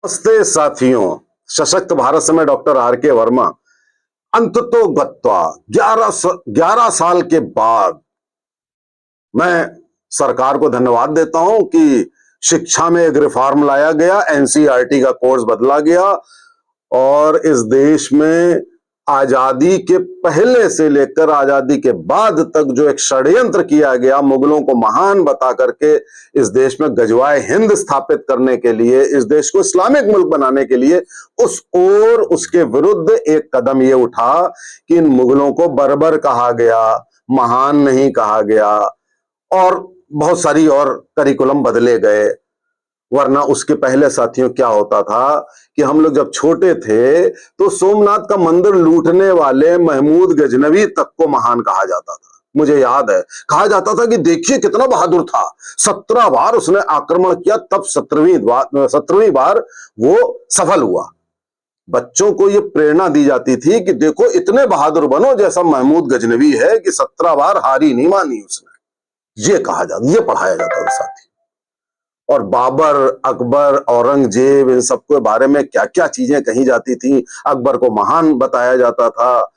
नमस्ते साथियों, सशक्त भारत से मैं डॉक्टर आर के वर्मा। अंततोगत्वा 11 साल के बाद मैं सरकार को धन्यवाद देता हूं कि शिक्षा में एक रिफॉर्म लाया गया, एनसीईआरटी का कोर्स बदला गया और इस देश में आजादी के पहले से लेकर आजादी के बाद तक जो एक षड्यंत्र किया गया, मुगलों को महान बता करके इस देश में गजवाए हिंद स्थापित करने के लिए, इस देश को इस्लामिक मुल्क बनाने के लिए, उस ओर उसके विरुद्ध एक कदम ये उठा कि इन मुगलों को बर्बर कहा गया, महान नहीं कहा गया और बहुत सारी और करिकुलम बदले गए। वरना उसके पहले साथियों क्या होता था कि हम लोग जब छोटे थे तो सोमनाथ का मंदिर लूटने वाले महमूद गजनवी तक को महान कहा जाता था। मुझे याद है, कहा जाता था कि देखिए कितना बहादुर था, 17 बार उसने आक्रमण किया, तब 17वीं बार वो सफल हुआ। बच्चों को ये प्रेरणा दी जाती थी कि देखो इतने बहादुर बनो जैसा महमूद गजनवी है कि 17 बार हारी नहीं मानी उसने। ये कहा जाता, ये पढ़ाया जाता था साथी। और बाबर, अकबर, औरंगजेब, इन सबके बारे में क्या क्या चीजें कही जाती थी। अकबर को महान बताया जाता था।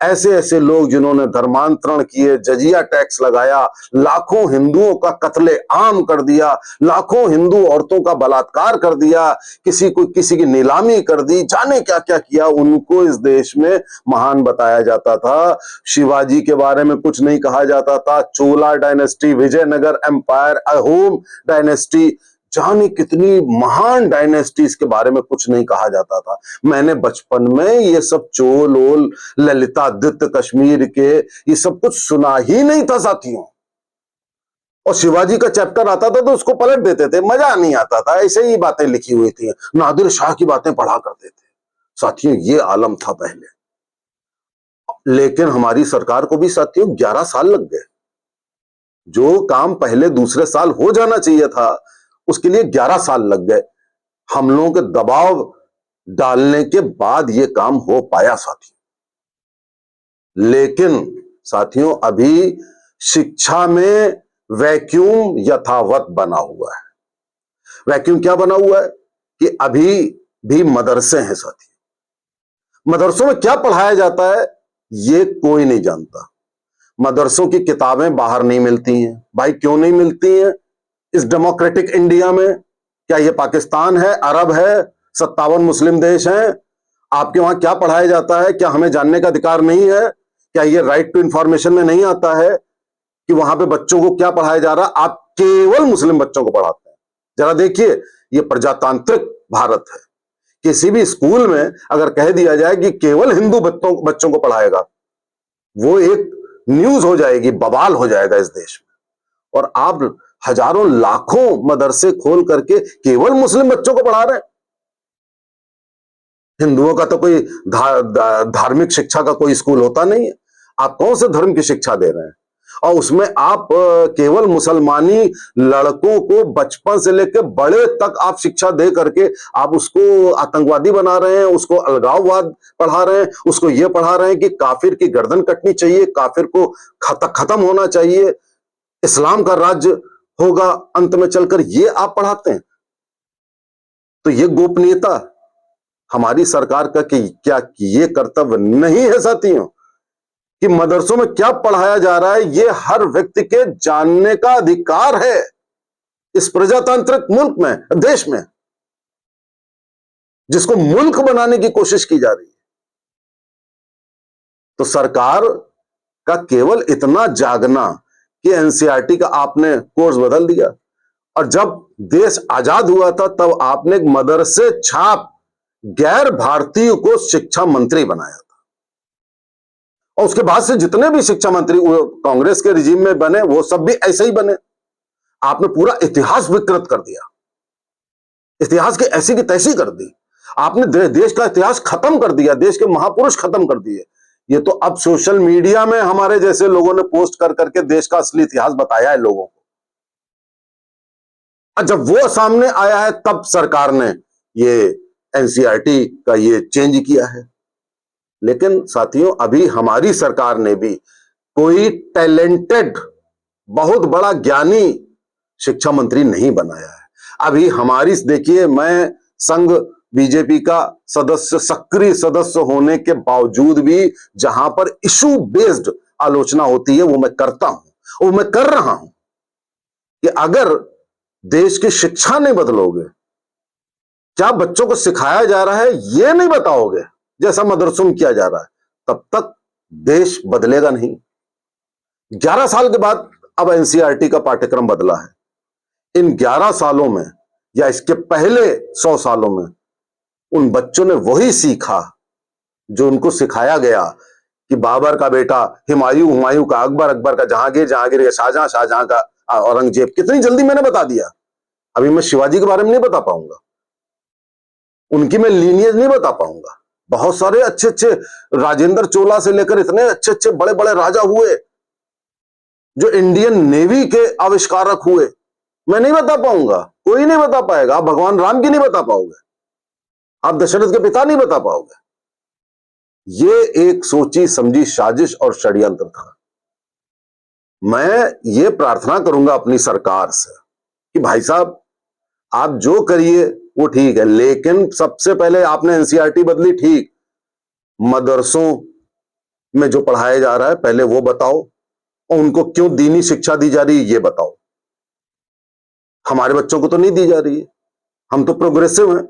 ऐसे ऐसे लोग जिन्होंने धर्मांतरण किए, जजिया टैक्स लगाया, लाखों हिंदुओं का कत्ले आम कर दिया, लाखों हिंदू औरतों का बलात्कार कर दिया, किसी की नीलामी कर दी, जाने क्या क्या किया, उनको इस देश में महान बताया जाता था। शिवाजी के बारे में कुछ नहीं कहा जाता था। Chola dynasty, Vijayanagara empire, Ahom dynasty, जाने कितनी महान डायनेस्टीज के बारे में कुछ नहीं कहा जाता था। मैंने बचपन में ये सब चोल ओल, ललितादित्य कश्मीर के, ये सब कुछ सुना ही नहीं था साथियों। और शिवाजी का चैप्टर आता था तो उसको पलट देते थे, मजा नहीं आता था, ऐसे ही बातें लिखी हुई थी। नादिर शाह की बातें पढ़ा करते थे साथियों, ये आलम था पहले। लेकिन हमारी सरकार को भी साथियों 11 साल लग गए। जो काम पहले दूसरे साल हो जाना चाहिए था उसके लिए 11 साल लग गए। हम लोगों के दबाव डालने के बाद यह काम हो पाया साथियों। लेकिन साथियों अभी शिक्षा में वैक्यूम यथावत बना हुआ है। वैक्यूम क्या बना हुआ है कि अभी भी मदरसे हैं साथियों। मदरसों में क्या पढ़ाया जाता है ये कोई नहीं जानता। मदरसों की किताबें बाहर नहीं मिलती हैं। भाई क्यों नहीं मिलती हैं? इस डेमोक्रेटिक इंडिया में क्या ये पाकिस्तान है, अरब है, 57 मुस्लिम देश हैं? आपके वहां क्या पढ़ाया जाता है? क्या हमें जानने का अधिकार नहीं है? क्या ये राइट टू इंफॉर्मेशन में नहीं आता है कि वहां पे बच्चों को क्या पढ़ाया जा रहा है? आप केवल मुस्लिम बच्चों को पढ़ाते हैं। जरा देखिए, ये प्रजातांत्रिक भारत है। किसी भी स्कूल में अगर कह दिया जाए कि केवल हिंदू बच्चों को पढ़ाएगा, वो एक न्यूज हो जाएगी, बवाल हो जाएगा इस देश में। और आप हजारों लाखों मदरसे खोल करके केवल मुस्लिम बच्चों को पढ़ा रहे हैं। हिंदुओं का तो कोई धार्मिक शिक्षा का कोई स्कूल होता नहीं है। आप कौन से धर्म की शिक्षा दे रहे हैं? और उसमें आप केवल मुसलमानी लड़कों को बचपन से लेकर बड़े तक आप शिक्षा दे करके आप उसको आतंकवादी बना रहे हैं, उसको अलगाववाद पढ़ा रहे हैं, उसको ये पढ़ा रहे हैं कि काफिर की गर्दन कटनी चाहिए, काफिर को खत्म होना चाहिए, इस्लाम का राज्य होगा अंत में चलकर, ये आप पढ़ाते हैं। तो ये गोपनीयता हमारी सरकार का कि क्या ये कर्तव्य नहीं है साथियों कि मदरसों में क्या पढ़ाया जा रहा है ये हर व्यक्ति के जानने का अधिकार है इस प्रजातांत्रिक मुल्क में, देश में, जिसको मुल्क बनाने की कोशिश की जा रही है। तो सरकार का केवल इतना जागना कि एनसीईआरटी का आपने कोर्स बदल दिया, और जब देश आजाद हुआ था तब आपने एक मदरसे छाप गैर भारतीय को शिक्षा मंत्री बनाया था। और उसके बाद से जितने भी शिक्षा मंत्री कांग्रेस के रिजीम में बने वो सब भी ऐसे ही बने। आपने पूरा इतिहास विकृत कर दिया, इतिहास की ऐसी की तैसी कर दी। आपने देश का इतिहास खत्म कर दिया, देश के महापुरुष खत्म कर दिए। ये तो अब सोशल मीडिया में हमारे जैसे लोगों ने पोस्ट कर करके देश का असली इतिहास बताया है लोगों को। जब वो सामने आया है तब सरकार ने ये एनसीईआरटी का ये चेंज किया है। लेकिन साथियों अभी हमारी सरकार ने भी कोई टैलेंटेड बहुत बड़ा ज्ञानी शिक्षा मंत्री नहीं बनाया है। अभी हमारी, देखिए मैं संघ बीजेपी का सदस्य, सक्रिय सदस्य होने के बावजूद भी जहां पर इशू बेस्ड आलोचना होती है वो मैं करता हूं, वो मैं कर रहा हूं कि अगर देश की शिक्षा नहीं बदलोगे, क्या बच्चों को सिखाया जा रहा है ये नहीं बताओगे, जैसा मदरसों में किया जा रहा है, तब तक देश बदलेगा नहीं। 11 साल के बाद अब एनसीईआरटी का पाठ्यक्रम बदला है। इन 11 सालों में या इसके पहले 100 सालों में उन बच्चों ने वही सीखा जो उनको सिखाया गया कि बाबर का बेटा हुमायूं, हुमायूं का अकबर, अकबर का जहांगीर, जहांगीर का शाहजहां, शाहजहां का औरंगजेब। कितनी जल्दी मैंने बता दिया। अभी मैं शिवाजी के बारे में नहीं बता पाऊंगा, उनकी मैं लीनियज नहीं बता पाऊंगा। बहुत सारे अच्छे अच्छे, राजेंद्र चोला से लेकर इतने अच्छे अच्छे बड़े बड़े राजा हुए जो इंडियन नेवी के आविष्कारक हुए, मैं नहीं बता पाऊंगा, कोई नहीं बता पाएगा। आप भगवान राम की नहीं बता पाओगे, आप दशरथ के पिता नहीं बता पाओगे। ये एक सोची समझी साजिश और षड्यंत्र था। मैं ये प्रार्थना करूंगा अपनी सरकार से कि भाई साहब आप जो करिए वो ठीक है, लेकिन सबसे पहले आपने एनसीईआरटी बदली, ठीक, मदरसों में जो पढ़ाया जा रहा है पहले वो बताओ, और उनको क्यों दीनी शिक्षा दी जा रही है ये बताओ। हमारे बच्चों को तो नहीं दी जा रही है, हम तो प्रोग्रेसिव हैं,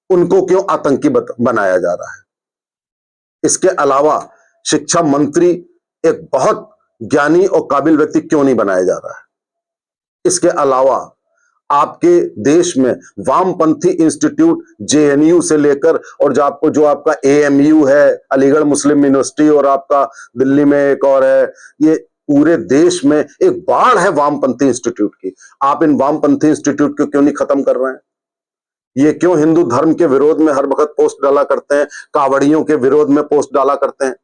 उनको क्यों आतंकी बनाया जा रहा है। इसके अलावा शिक्षा मंत्री एक बहुत ज्ञानी और काबिल व्यक्ति क्यों नहीं बनाया जा रहा है। इसके अलावा आपके देश में वामपंथी इंस्टीट्यूट जेएनयू से लेकर और जो आपका एएमयू है, अलीगढ़ मुस्लिम यूनिवर्सिटी, और आपका दिल्ली में एक और है, ये पूरे देश में एक बाढ़ है वामपंथी इंस्टीट्यूट की। आप इन वामपंथी इंस्टीट्यूट को क्यों नहीं खत्म कर रहे हैं। ये क्यों हिंदू धर्म के विरोध में हर वक्त पोस्ट डाला करते हैं, कावड़ियों के विरोध में पोस्ट डाला करते हैं।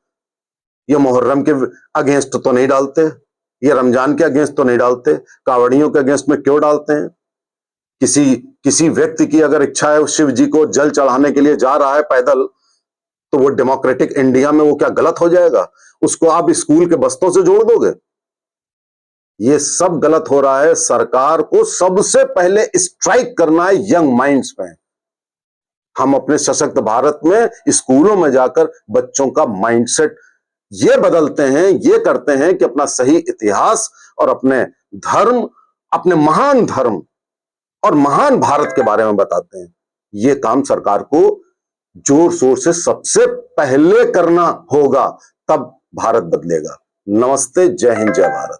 ये मुहर्रम के अगेंस्ट तो नहीं डालते, ये रमजान के अगेंस्ट तो नहीं डालते, कावड़ियों के अगेंस्ट में क्यों डालते हैं। किसी व्यक्ति की अगर इच्छा है शिव जी को जल चढ़ाने के लिए जा रहा है पैदल, तो वो डेमोक्रेटिक इंडिया में वो क्या गलत हो जाएगा। उसको आप स्कूल के बस्तों से जोड़ दोगे। ये सब गलत हो रहा है। सरकार को सबसे पहले स्ट्राइक करना है यंग माइंड्स पे। हम अपने सशक्त भारत में स्कूलों में जाकर बच्चों का माइंडसेट ये बदलते हैं, ये करते हैं कि अपना सही इतिहास और अपने धर्म, अपने महान धर्म और महान भारत के बारे में बताते हैं। ये काम सरकार को जोर शोर से सबसे पहले करना होगा, तब भारत बदलेगा। नमस्ते, जय हिंद, जय भारत।